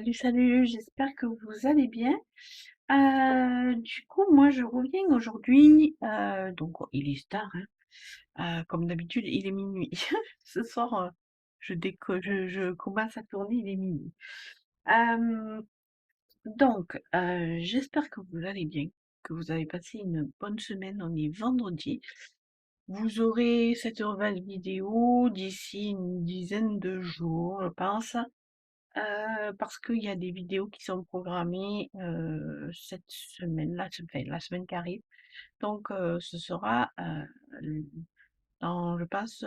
Salut, salut, j'espère que vous allez bien. Du coup, moi, je reviens aujourd'hui. Donc, il est tard, hein. Comme d'habitude, il est minuit. Ce soir, je commence à tourner, il est minuit. Euh, j'espère que vous allez bien, que vous avez passé une bonne semaine. On est vendredi. Vous aurez cette nouvelle vidéo d'ici une dizaine de jours, je pense. Parce qu'il y a des vidéos qui sont programmées cette semaine, la semaine qui arrive. Donc, ce sera dans, je pense,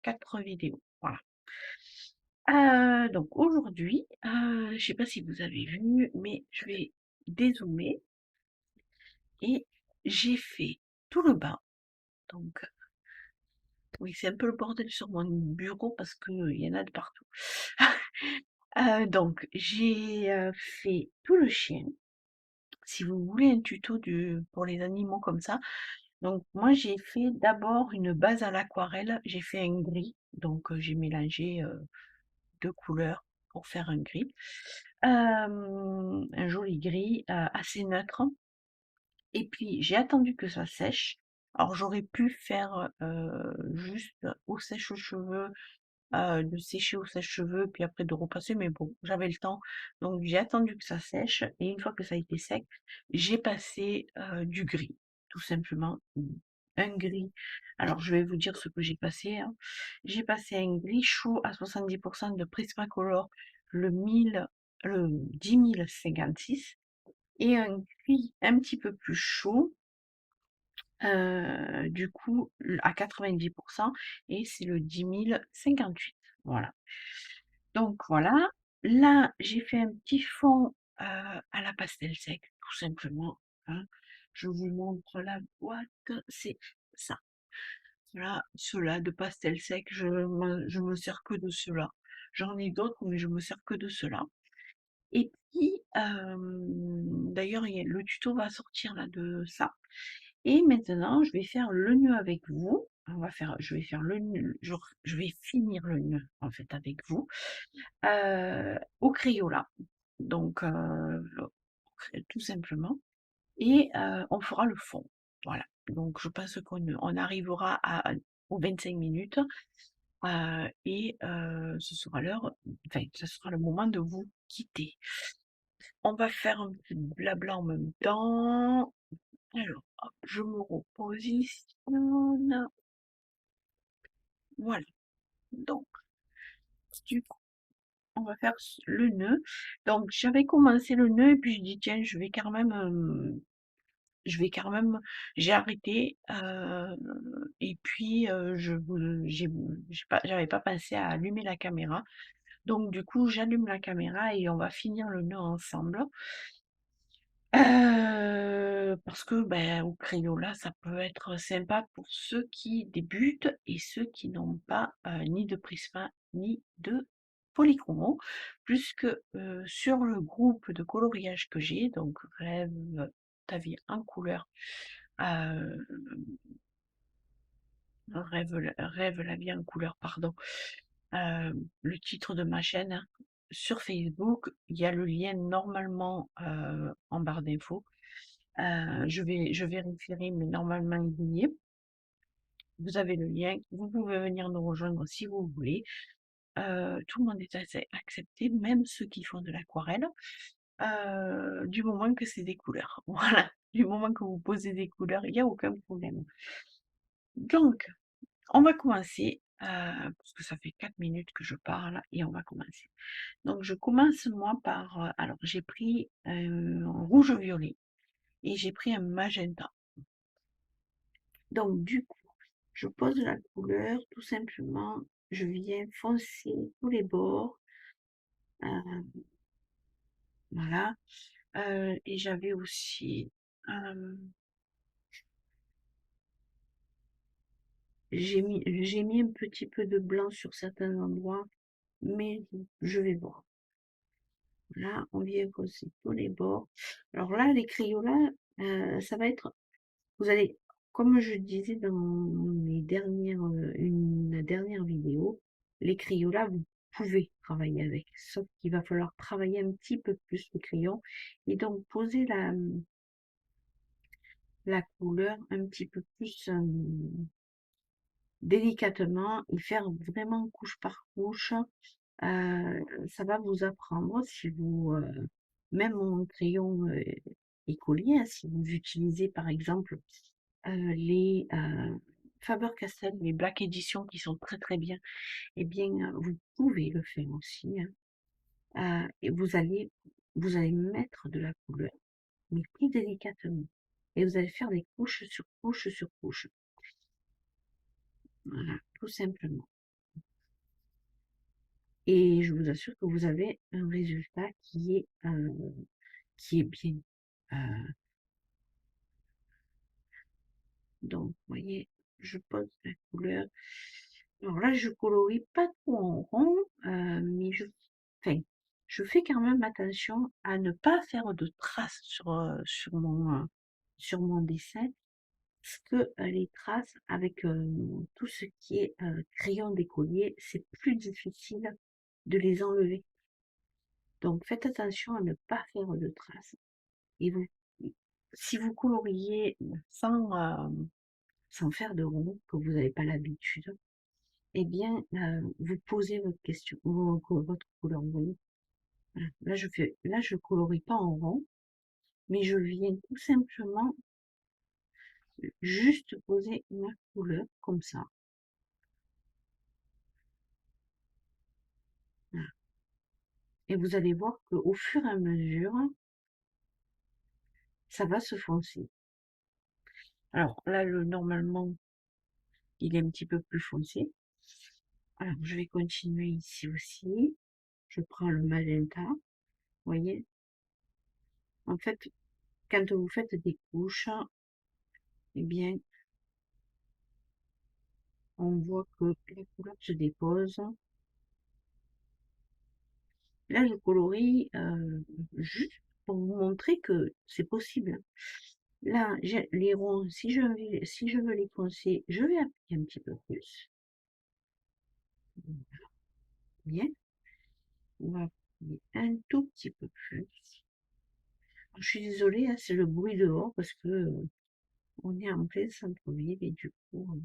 4 vidéos. Voilà. Donc aujourd'hui, je sais pas si vous avez vu, mais je vais dézoomer et j'ai fait tout le bas. Donc, oui, c'est un peu le bordel sur mon bureau parce que il y en a de partout. Donc, j'ai fait tout le chien. Si vous voulez un tuto pour les animaux comme ça, donc moi j'ai fait d'abord une base à l'aquarelle, j'ai fait un gris, donc j'ai mélangé 2 couleurs pour faire un gris. Un joli gris assez neutre. Et puis j'ai attendu que ça sèche. Alors j'aurais pu faire juste au sèche-cheveux, de sécher au sèche-cheveux, puis après de repasser, mais bon, j'avais le temps. Donc j'ai attendu que ça sèche, et une fois que ça a été sec, j'ai passé du gris, tout simplement. Un gris. Alors je vais vous dire ce que j'ai passé, hein. J'ai passé un gris chaud à 70% de Prismacolor, le 10 056, et un gris un petit peu plus chaud, du coup, à 90%, et c'est le 10 058. Voilà. Donc voilà. Là, j'ai fait un petit fond à la pastel sec, tout simplement, hein. Je vous montre la boîte, c'est ça. Là, ceux-là de pastel sec, je me sers que de ceux-là. J'en ai d'autres, mais je me sers que de ceux-là. Et puis, d'ailleurs, le tuto va sortir là de ça. Et maintenant, je vais faire le nœud avec vous. Je vais faire le nœud, je vais finir le nœud en fait avec vous au Crayola. Donc, tout simplement. Et on fera le fond. Voilà. Donc, je pense qu'on arrivera aux 25 minutes. Et ce sera l'heure, enfin, ce sera le moment de vous quitter. On va faire un petit blabla en même temps. Alors, hop, je me repositionne. Voilà. Donc, du coup, on va faire le nœud. Donc, j'avais commencé le nœud et puis je dis, tiens, j'ai arrêté. Et puis, j'avais pas pensé à allumer la caméra. Donc, du coup, j'allume la caméra et on va finir le nœud ensemble. Parce que, ben, au Crayola, ça peut être sympa pour ceux qui débutent et ceux qui n'ont pas ni de Prisma ni de Polychromo, puisque sur le groupe de coloriage que j'ai, donc Rêve ta vie en couleur, euh, Rêve la vie en couleur, pardon, le titre de ma chaîne, sur Facebook, il y a le lien normalement en barre d'infos. Je vérifierai, mais normalement il y est. Vous avez le lien, vous pouvez venir nous rejoindre si vous voulez. Tout le monde est accepté, même ceux qui font de l'aquarelle, du moment que c'est des couleurs. Voilà, du moment que vous posez des couleurs, il n'y a aucun problème. Donc, on va commencer, parce que ça fait 4 minutes que je parle, et on va commencer. Donc, je commence moi par, alors j'ai pris un rouge-violet, et j'ai pris un magenta. Donc, du coup, je pose la couleur, tout simplement, je viens foncer tous les bords, voilà. Et j'avais aussi, j'ai mis un petit peu de blanc sur certains endroits, mais je vais voir. Là, on vient foncer tous les bords. Alors là, les crayons-là, ça va être, vous allez, comme je disais dans une dernière vidéo, les crayons-là, vous pouvez travailler avec, sauf qu'il va falloir travailler un petit peu plus le crayon et donc poser la couleur un petit peu plus délicatement et faire vraiment couche par couche. Ça va vous apprendre si vous, même en crayon écolier, hein, si vous utilisez par exemple les Faber-Castell, les Black Edition qui sont très très bien, eh bien vous pouvez le faire aussi, hein. Et vous allez mettre de la couleur, mais plus délicatement. Et vous allez faire des couches sur couches sur couches. Voilà, tout simplement. Et je vous assure que vous avez un résultat qui est bien. Euh, donc, vous voyez, je pose la couleur. Alors là, je colorie pas trop en rond, mais enfin, je fais quand même attention à ne pas faire de traces sur mon dessin, parce que les traces avec tout ce qui est crayon d'écolier, c'est plus difficile de les enlever. Donc faites attention à ne pas faire de traces. Et si vous coloriez sans faire de rond, que vous n'avez pas l'habitude, eh bien, vous posez votre question, votre couleur. Vous voyez. Voilà. Là, je colorie pas en rond, mais je viens tout simplement juste poser ma couleur comme ça. Voilà. Et vous allez voir qu'au fur et à mesure, ça va se foncer. Alors là, normalement, il est un petit peu plus foncé. Alors, je vais continuer ici aussi. Je prends le magenta. Vous voyez, en fait, quand vous faites des couches, eh bien, on voit que la couleur se dépose. Là, je colorie juste pour vous montrer que c'est possible. Là, j'ai les ronds, si je veux les foncer, je vais appliquer un petit peu plus. Bien. On va appliquer un tout petit peu plus. Je suis désolée, hein, c'est le bruit dehors parce que on est en plein centre-ville et du coup,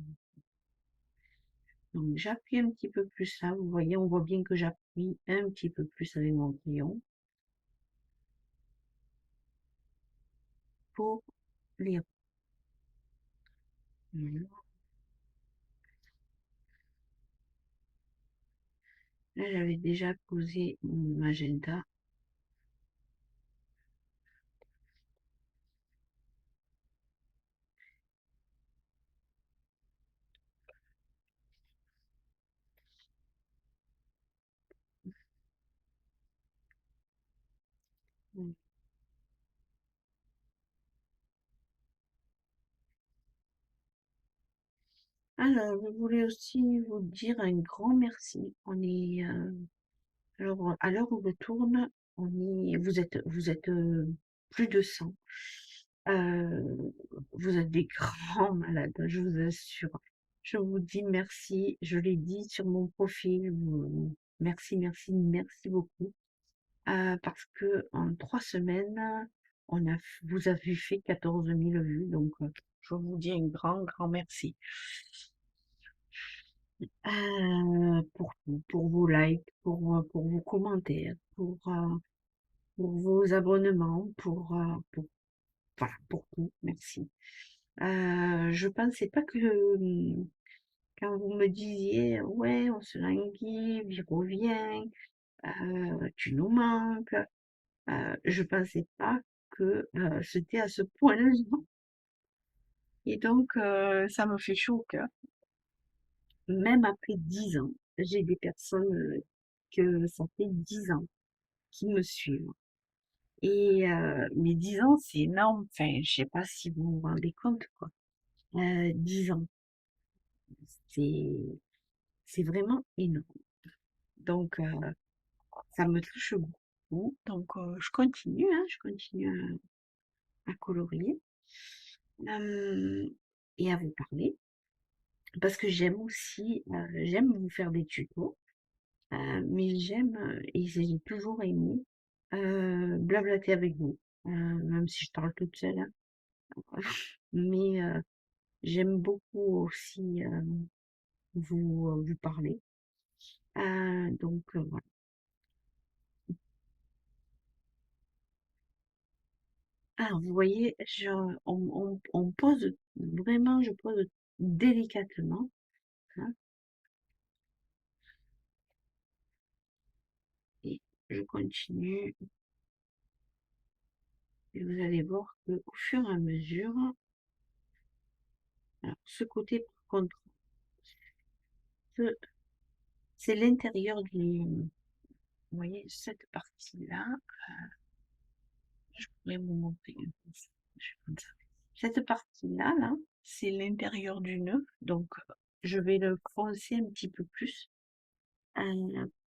donc j'appuie un petit peu plus là. Vous voyez, on voit bien que j'appuie un petit peu plus avec mon crayon pour les ronds. Là, j'avais déjà posé mon magenta. Alors, je voulais aussi vous dire un grand merci. Alors, à l'heure où je tourne, vous êtes plus de 100. Vous êtes des grands malades, je vous assure. Je vous dis merci. Je l'ai dit sur mon profil. Merci, merci, merci beaucoup. Parce que en 3 semaines, vous avez fait 14 000 vues. Donc, je vous dis un grand, grand merci. Pour vos likes, pour vos commentaires, pour vos abonnements, voilà, pour tout, merci. Je pensais pas que quand vous me disiez, ouais, on se languit, il revient, tu nous manques, je pensais pas que c'était à ce point-là. Et donc, ça me fait chaud au cœur. Même après 10 ans, j'ai des personnes que ça fait 10 ans qui me suivent. Et mais 10 ans, c'est énorme. Enfin, je sais pas si vous vous rendez compte, quoi. 10 ans, c'est c'est vraiment énorme. Donc, ça me touche beaucoup. Donc, je continue, hein, je continue à colorier et à vous parler parce que j'aime aussi, j'aime vous faire des tutos. Mais j'aime, et j'ai toujours aimé, blablater avec vous, même si je parle toute seule, hein. Mais j'aime beaucoup aussi, vous parler. Donc voilà. Alors vous voyez, on pose vraiment, je pose délicatement, hein, et je continue, et vous allez voir que au fur et à mesure, alors ce côté par contre, ce c'est l'intérieur du, vous voyez cette partie-là, je pourrais vous montrer comme ça. Cette partie-là, là, c'est l'intérieur du nœud, donc je vais le froncer un petit peu plus,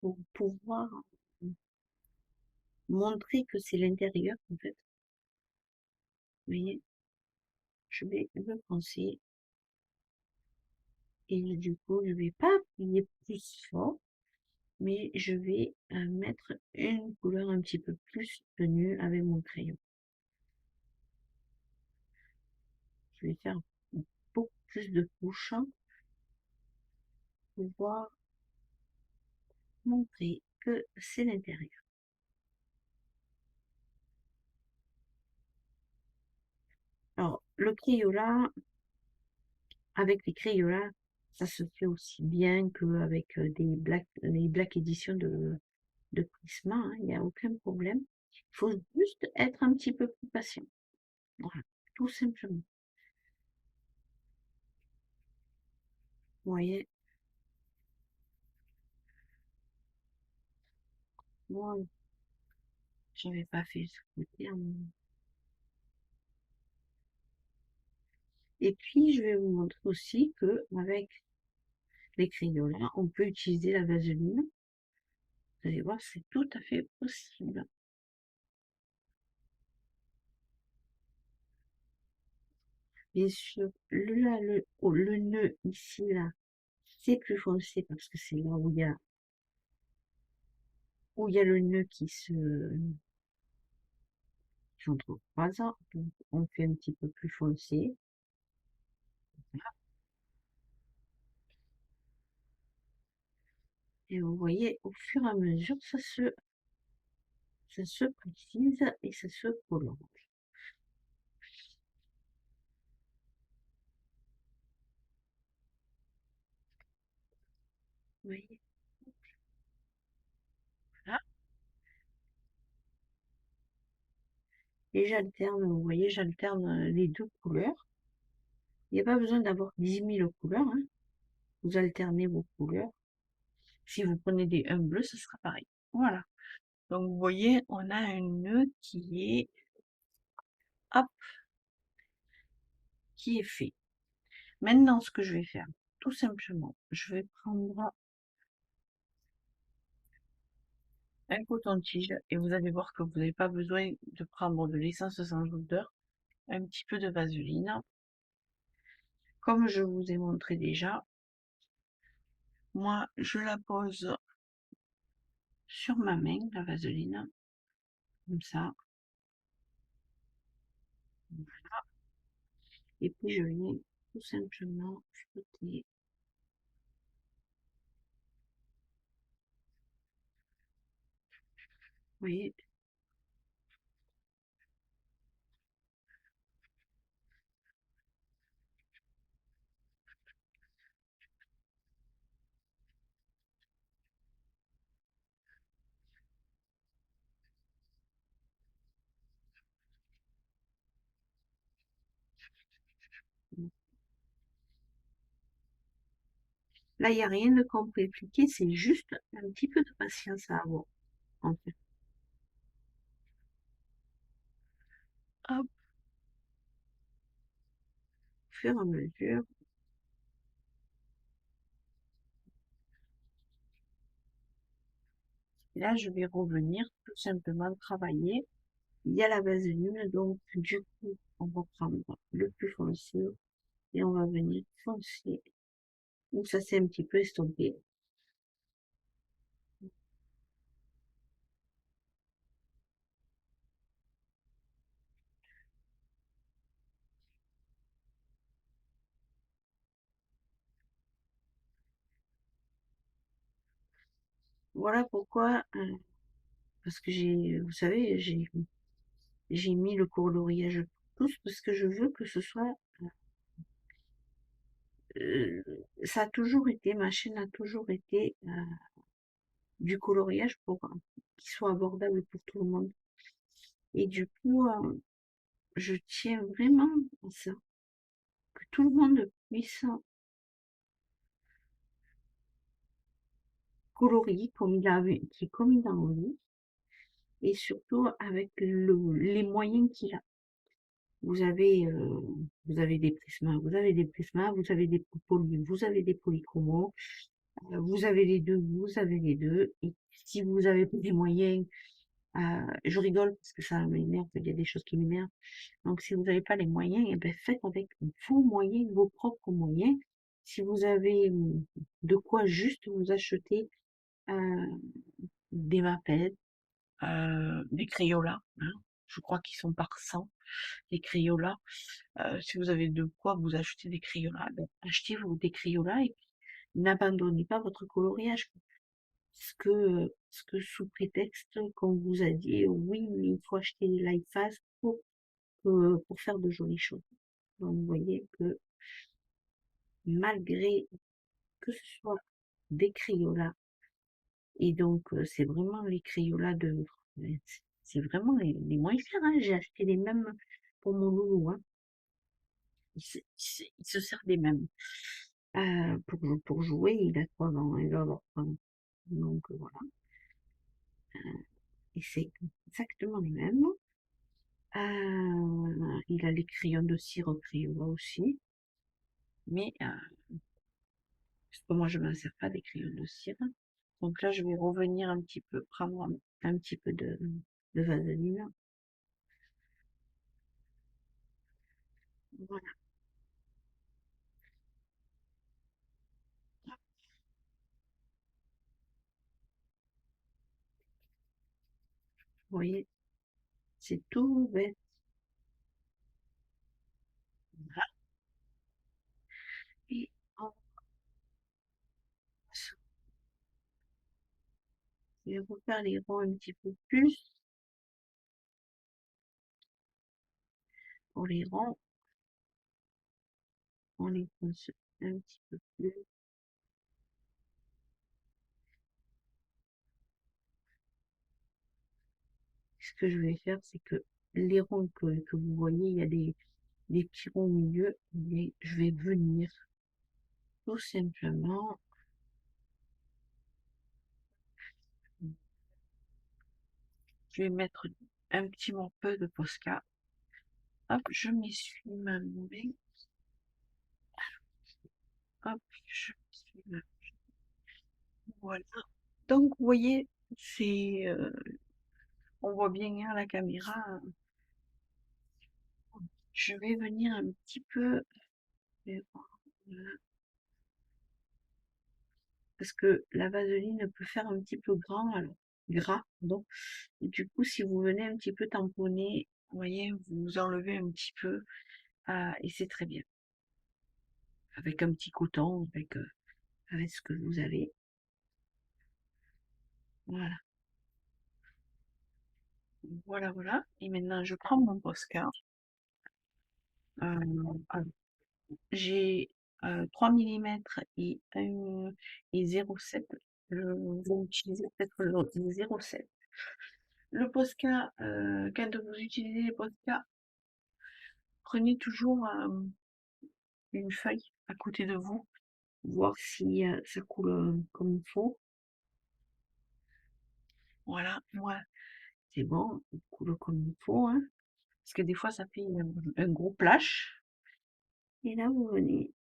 pour pouvoir montrer que c'est l'intérieur, en fait. Vous voyez, je vais le froncer, et du coup, je vais pas appuyer plus fort, mais je vais mettre une couleur un petit peu plus tenue avec mon crayon. Je vais faire beaucoup plus de couches pour pouvoir montrer que c'est l'intérieur. Alors, le Crayola, avec les Crayolas, ça se fait aussi bien qu'avec les Black Edition de Prisma, hein, il n'y a aucun problème. Il faut juste être un petit peu plus patient. Voilà, tout simplement. Vous voyez, moi, j'avais pas fait ce côté, hein. Et puis, je vais vous montrer aussi que avec les Crayolas, on peut utiliser la vaseline. Vous allez voir, c'est tout à fait possible. Bien sûr, là, le nœud ici, là, c'est plus foncé parce que c'est là où il y a le nœud qui s'entrecroise. Donc, on fait un petit peu plus foncé. Et vous voyez, au fur et à mesure, ça se précise et ça se colore. Vous voyez, là. Et j'alterne, vous voyez, j'alterne les deux couleurs. Il n'y a pas besoin d'avoir 10 000 couleurs, hein. Vous alternez vos couleurs. Si vous prenez des 1 bleu, ce sera pareil. Voilà. Donc, vous voyez, on a un nœud hop, qui est fait. Maintenant, ce que je vais faire, tout simplement, je vais prendre un coton-tige et vous allez voir que vous n'avez pas besoin de prendre de l'essence sans odeur, un petit peu de vaseline. Comme je vous ai montré déjà, moi, je la pose sur ma main, la vaseline, comme ça. Et puis, je viens tout simplement frotter. Vous voyez, là, il n'y a rien de compliqué, c'est juste un petit peu de patience à avoir, en fait. Hop, au fur et à mesure. Et là, je vais revenir tout simplement travailler. Il y a la vaseline, donc du coup, on va prendre le plus foncé et on va venir foncer. Donc ça s'est un petit peu estompé. Voilà pourquoi, parce que vous savez, j'ai mis le coloriage plus parce que je veux que ce soit, heu, ça a toujours été, ma chaîne a toujours été, du coloriage pour, qu'il soit abordable pour tout le monde et du coup, je tiens vraiment à ça, que tout le monde puisse colorier comme il a envie et surtout avec les moyens qu'il a. Vous avez, euh, vous avez des prismas, vous avez des prismas, vous avez des vous avez des polychromos, vous avez les deux, vous avez les deux. Et si vous avez pas les moyens, je rigole parce que ça m'énerve, il y a des choses qui m'énervent. Donc si vous n'avez pas les moyens, eh ben, faites avec vos moyens, vos propres moyens. Si vous avez de quoi juste vous acheter euh, des mapettes, des Crayolas, hein, je crois qu'ils sont par 100, les Crayolas. Si vous avez de quoi vous acheter des Crayolas, ben, achetez-vous des Crayolas et puis n'abandonnez pas votre coloriage. Ce que sous prétexte qu'on vous a dit, oui, mais il faut acheter les light fast pour faire de jolies choses. Donc vous voyez que malgré que ce soit des Crayolas, et donc c'est vraiment les Crayolas c'est vraiment les moins chers, hein. J'ai acheté les mêmes pour mon loulou, hein. Il se sert des mêmes. Pour jouer, il a 3 ans, il va avoir 3 ans. Donc voilà, et c'est exactement les mêmes. Il a les crayons de cire Crayola aussi, mais parce que moi je ne m'en sers pas des crayons de cire. Donc là, je vais revenir un petit peu, prendre un petit peu de vaseline. Voilà, vous voyez, c'est tout bête. Voilà. Et en face, je vais refaire les ronds un petit peu plus. Pour les ronds, on les pousse un petit peu plus. Ce que je vais faire, c'est que les ronds que vous voyez, il y a des petits ronds au milieu, et je vais venir tout simplement, je vais mettre un petit peu de Posca. Hop, je m'essuie ma main. Hop, je m'essuie ma main. Voilà. Donc, vous voyez, on voit bien à la caméra. Je vais venir un petit peu, voilà, parce que la vaseline peut faire un petit peu gras, pardon. Et du coup, si vous venez un petit peu tamponner, vous voyez, vous enlevez un petit peu, et c'est très bien. Avec un petit coton, avec ce que vous avez. Voilà, voilà, voilà. Et maintenant, je prends mon Posca. Alors, j'ai 3 millimètres et 0,7. Je vais utiliser peut-être le 0,7. Le Posca, quand vous utilisez les Posca, prenez toujours une feuille à côté de vous, voir si ça coule comme il faut. Voilà, moi, c'est bon, il coule comme il faut, hein, parce que des fois, ça fait un gros plash. Et là, vous venez.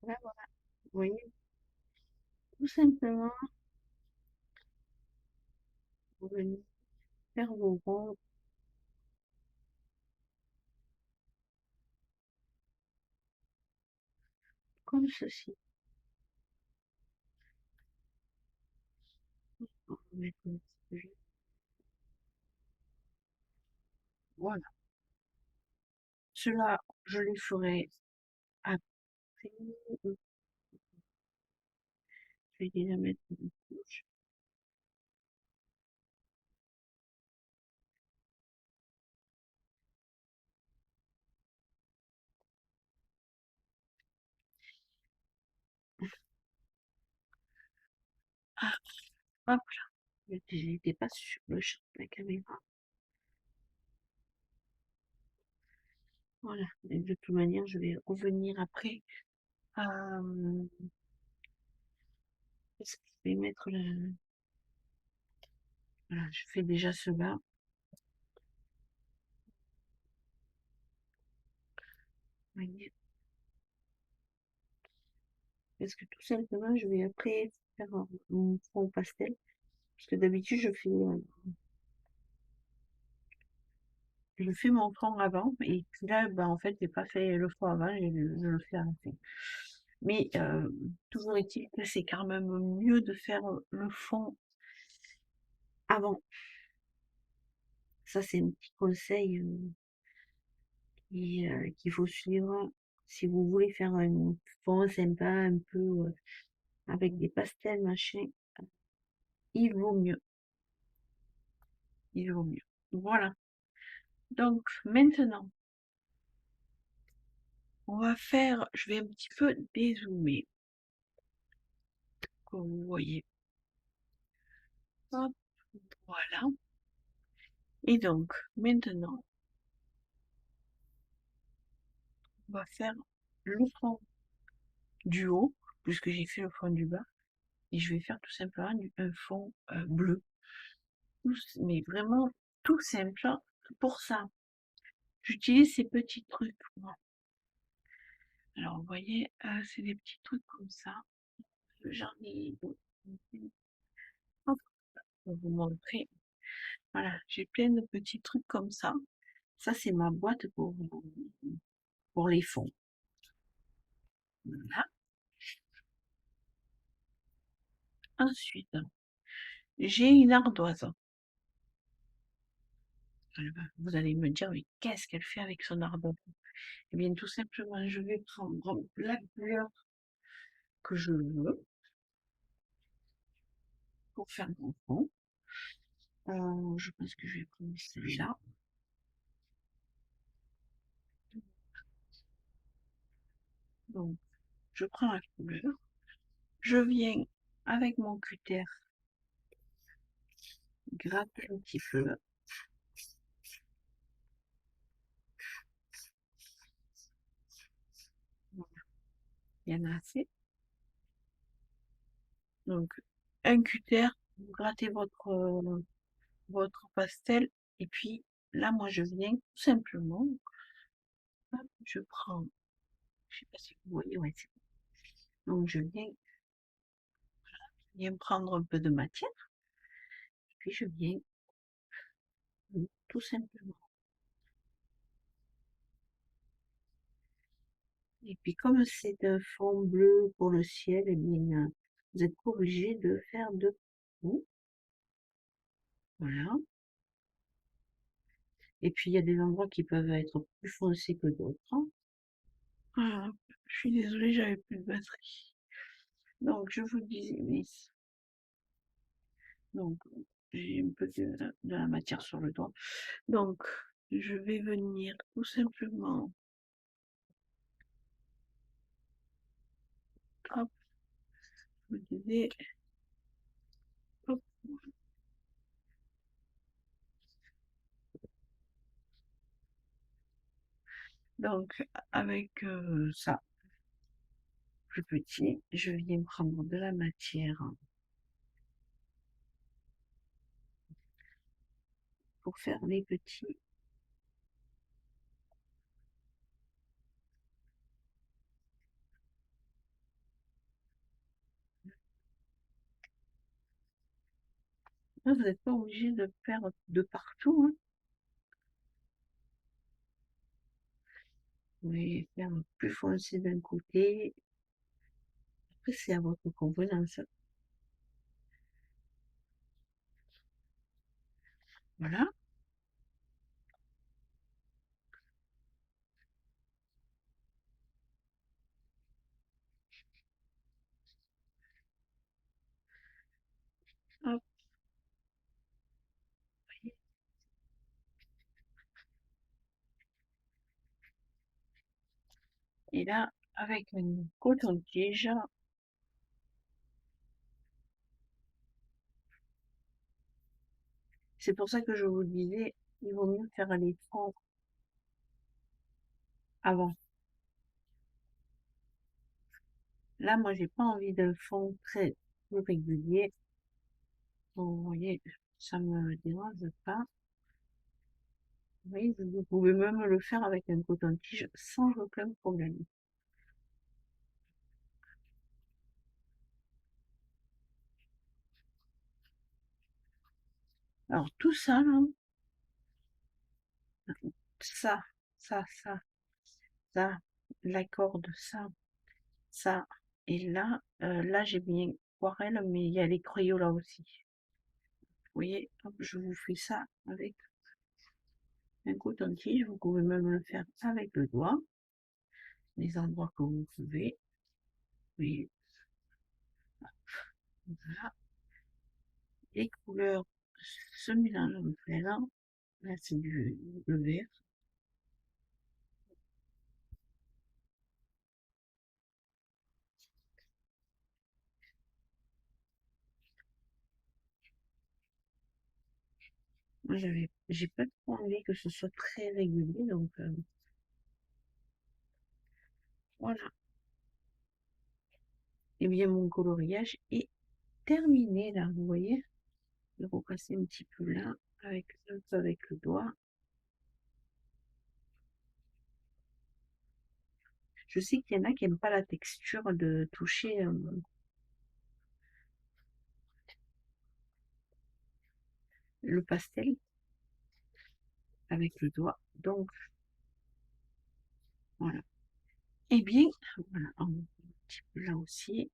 Là, voilà, vous voyez, tout simplement. Vous venez faire vos ronds comme ceci. On va mettre un petit peu. Voilà. Cela, je les ferai après. Je vais déjà mettre une couche. Ah, hop là. J'étais pas sur le champ de la caméra. Voilà. Et de toute manière, je vais revenir après. Est-ce que je vais mettre le... Voilà, je fais déjà cela. Vous voyez. Parce que tout simplement, je vais après faire mon fond pastel. Parce que d'habitude, je fais mon fond avant. Et puis là, ben, en fait, j'ai pas fait le fond avant, je le fais à la fin. Mais toujours est-il que c'est quand même mieux de faire le fond avant. Ça, c'est un petit conseil qu'il faut suivre si vous voulez faire un fond sympa, un peu avec des pastels, machin. Il vaut mieux. Il vaut mieux. Voilà. Donc, maintenant, on va faire, je vais un petit peu dézoomer, comme vous voyez. Hop, voilà. Et donc, maintenant, on va faire le fond du haut, puisque j'ai fait le fond du bas. Et je vais faire tout simplement un fond bleu. Mais vraiment tout simple. Pour ça, j'utilise ces petits trucs. Moi. Alors, vous voyez, c'est des petits trucs comme ça. J'en ai... Hop, je vais vous montrer. Voilà, j'ai plein de petits trucs comme ça. Ça, c'est ma boîte pour les fonds. Voilà. Ensuite, j'ai une ardoise. Vous allez me dire, mais qu'est-ce qu'elle fait avec son ardoise? Eh bien, tout simplement, je vais prendre la couleur que je veux pour faire mon fond. Je pense que je vais prendre celle-là. Donc, je prends la couleur. Je viens avec mon cutter gratter un petit peu. Voilà, il y en a assez. Donc, un cutter, vous grattez votre pastel. Et puis, là, moi, je viens tout simplement, hop, je prends, je sais pas si vous voyez, ouais, donc je viens prendre un peu de matière, et puis je viens tout simplement. Et puis comme c'est un fond bleu pour le ciel, eh bien, vous êtes pas obligé de faire de trous. Voilà. Et puis il y a des endroits qui peuvent être plus foncés que d'autres. Voilà. Je suis désolée, j'avais plus de batterie. Donc je vous disais, mais donc j'ai un peu de la matière sur le doigt. Donc je vais venir tout simplement, hop, je vous disais, hop. Donc avec ça, plus petit, je viens prendre de la matière pour faire les petits. Vous n'êtes pas obligé de faire de partout, hein. Vous pouvez faire plus foncé d'un côté. Après, c'est à votre convenance. Voilà. Hop. Et là, avec une coton-tige, c'est pour ça que je vous disais, il vaut mieux faire les fonds avant. Là, moi, j'ai pas envie d'un fond très régulier. Vous voyez, ça me dérange pas. Vous voyez, vous pouvez même le faire avec un coton-tige sans aucun problème. Alors, tout ça, là, ça, ça, ça, la corde, ça, et là, là, j'ai mis aquarelle, mais il y a les Crayolas aussi. Vous voyez, hop, je vous fais ça avec un coton-tige. Vous pouvez même le faire avec le doigt, les endroits que vous pouvez. Oui, voilà. Les couleurs se mélangent entre elles. Là, c'est le vert. Moi, j'ai pas trop envie que ce soit très régulier, donc voilà. Et bien, mon coloriage est terminé là, vous voyez. Je vais repasser un petit peu là, un peu avec le doigt. Je sais qu'il y en a qui n'aiment pas la texture de toucher le pastel avec le doigt. Donc, voilà. Eh bien, voilà, un petit peu là aussi.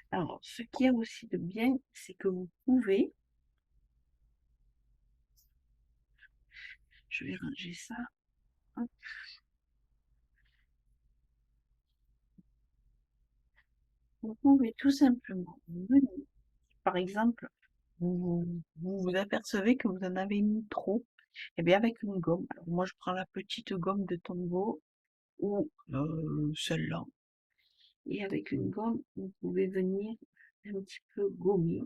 Alors, ce qu'il y a aussi de bien, c'est que vous pouvez, je vais ranger ça, hop, vous pouvez tout simplement venir, par exemple, vous apercevez que vous en avez mis trop, et bien avec une gomme, alors moi je prends la petite gomme de Tombow ou celle-là, et avec une gomme, vous pouvez venir un petit peu gommer,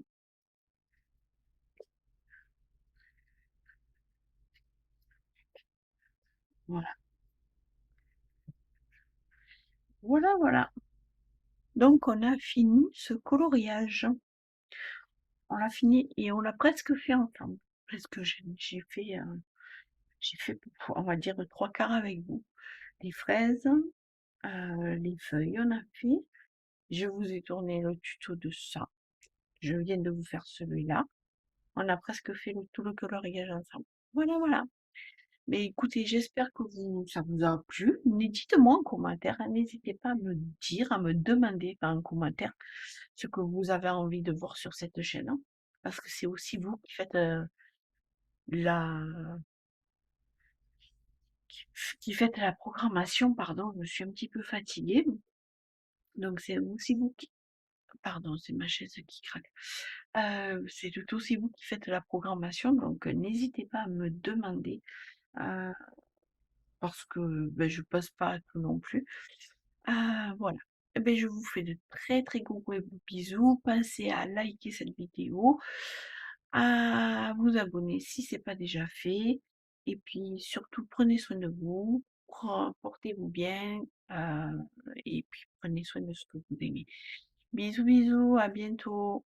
voilà, voilà, voilà. Donc on a fini ce coloriage. On l'a fini et on l'a presque fait ensemble. Presque j'ai fait, on va dire, trois quarts avec vous. Les fraises, les feuilles, on a fait. Je vous ai tourné le tuto de ça. Je viens de vous faire celui-là. On a presque fait tout le coloriage ensemble. Voilà, voilà. Mais écoutez, j'espère que ça vous a plu. Mais dites-moi en commentaire, hein, n'hésitez pas à me dire, à me demander en commentaire ce que vous avez envie de voir sur cette chaîne, hein. Parce que c'est aussi vous la, qui faites la programmation, pardon, je me suis un petit peu fatiguée. Donc c'est aussi vous qui, pardon, c'est ma chaise qui craque. C'est tout aussi vous qui faites la programmation, donc n'hésitez pas à me demander, euh, parce que ben, je passe pas à tout non plus. Voilà. Eh ben, je vous fais de très très gros bisous. Pensez à liker cette vidéo, à vous abonner si c'est pas déjà fait. Et puis surtout, prenez soin de vous, portez-vous bien, et puis prenez soin de ce que vous aimez. Bisous, bisous, à bientôt.